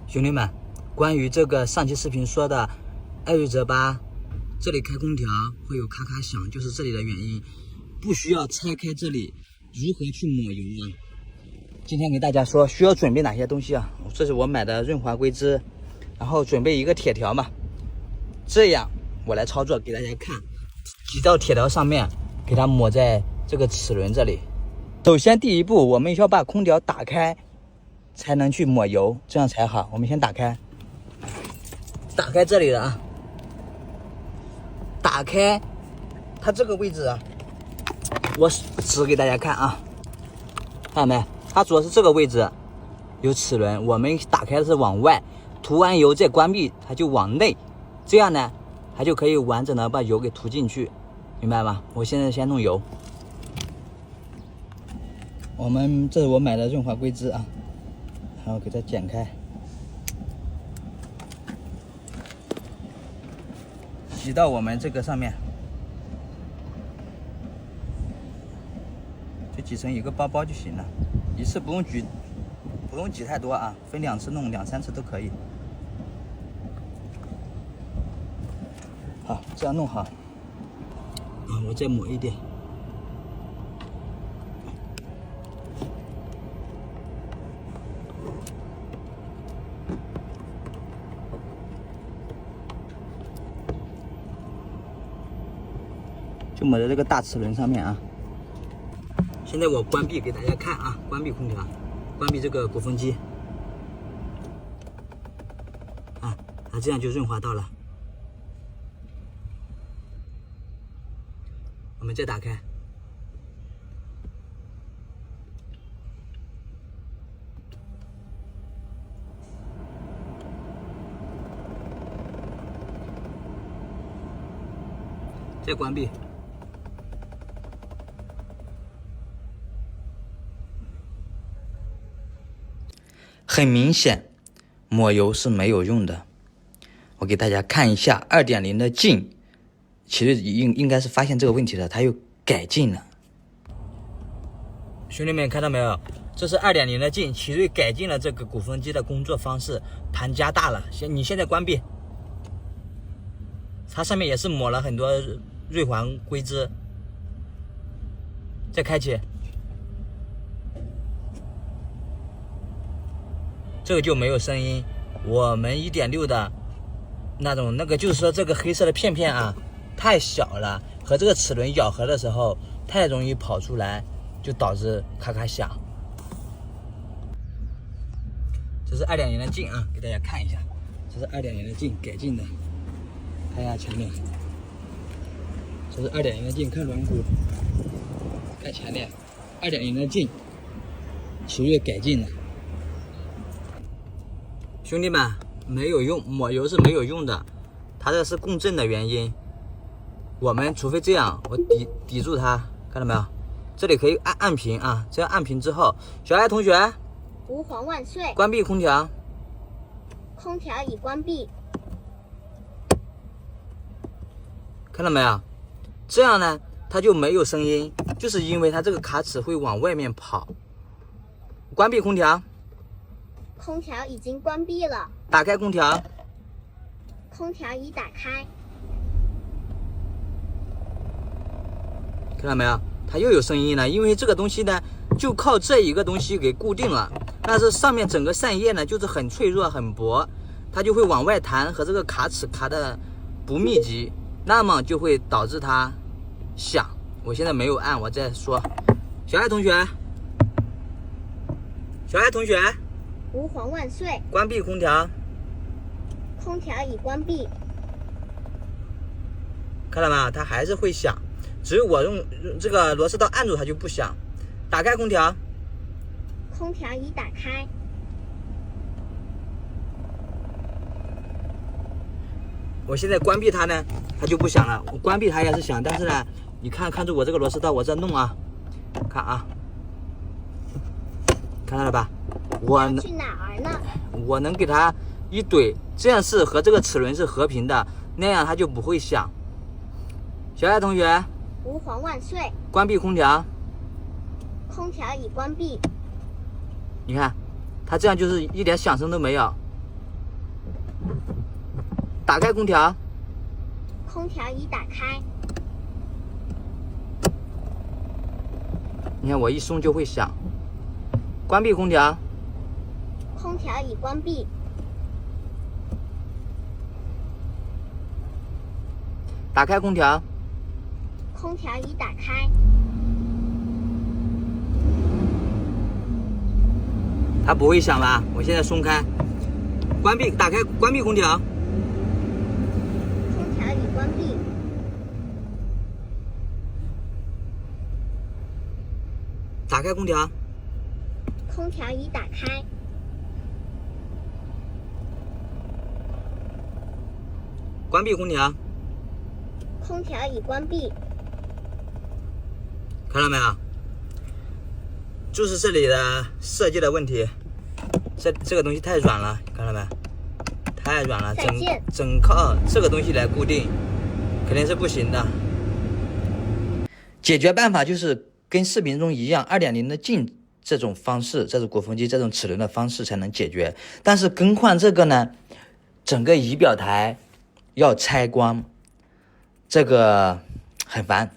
兄弟们，关于这个上期视频说的艾瑞泽8这里开空调会有咔咔响，就是这里的原因。不需要拆开这里，如何去抹油啊？今天给大家说需要准备哪些东西啊？这是我买的润滑硅脂，然后准备一个铁条嘛，这样我来操作给大家看。挤到铁条上面，给它抹在这个齿轮这里。首先第一步，我们要把空调打开，才能去抹油，这样才好。我们先打开这里了啊，打开它这个位置啊，我指给大家看啊，看到没？它主要是这个位置有齿轮，我们打开的是往外，涂完油再关闭，它就往内，这样呢，它就可以完整的把油给涂进去，明白吗？我现在先弄油。这是我买的润滑硅脂啊，然后给它剪开，挤到我们这个上面，就挤成一个包包就行了，一次不用挤太多啊，分2次弄，2、3次都可以。好，这样弄好，我再抹一点。就抹在这个大齿轮上面啊。现在我关闭给大家看啊，关闭空调，关闭这个鼓风机啊，它这样就润滑到了。我们再打开，再关闭。很明显，抹油是没有用的。我给大家看一下 2.0 的劲，其实应该是发现这个问题了，它又改进了。兄弟们看到没有？这是 2.0 的劲，奇瑞改进了这个鼓风机的工作方式，盘加大了。你现在关闭，它上面也是抹了很多锐滑硅脂，再开启。这个就没有声音。我们 1.6 的那个就是说这个黑色的片片啊太小了，和这个齿轮咬合的时候太容易跑出来，就导致咔咔响。这是 2.0 的劲啊，给大家看一下，这是 2.0 的劲改进的，看一下前面，这是 2.0 的劲，看轮毂，看前脸， 2.0 的劲，奇瑞改进的。兄弟们，没有用，抹油是没有用的，它这是共振的原因。我们除非这样，我抵住它，看到没有？这里可以按平啊，这样按平之后，小爱同学，吾皇万岁！关闭空调。空调已关闭。看到没有？这样呢，它就没有声音，就是因为它这个卡齿会往外面跑。关闭空调。空调已经关闭了。打开空调。空调已打开。看到没有？它又有声音了，因为这个东西呢，就靠这一个东西给固定了。但是上面整个扇叶呢，就是很脆弱、很薄，它就会往外弹，和这个卡齿卡的不密集，那么就会导致它响。我现在没有按，我再说。小爱同学，吾皇万岁！关闭空调。空调已关闭。看到吗？它还是会响，只有我用这个螺丝刀按住它就不响。打开空调。空调已打开。我现在关闭它呢，它就不响了。我关闭它也是响，但是呢，你看住我这个螺丝刀，我在弄啊，看啊，看到了吧？去哪儿呢？我能给它一怼，这样是和这个齿轮是和平的，那样它就不会响。小爱同学，吾皇万岁！关闭空调。空调已关闭。你看，它这样就是一点响声都没有。打开空调，空调已打开。你看我一松就会响。关闭空调，空调已关闭。打开空调，空调已打开。它不会响吧？我现在松开，关闭，打开，关闭空调，空调已关闭。打开空调，空调已打开。关闭空调，空调已关闭。看到没有？就是这里的设计的问题，这个东西太软了，看到没？太软了，整靠这个东西来固定，肯定是不行的。解决办法就是跟视频中一样，2.0的进这种方式，这种鼓风机这种齿轮的方式才能解决。但是更换这个呢，整个仪表台要拆光，这个很烦。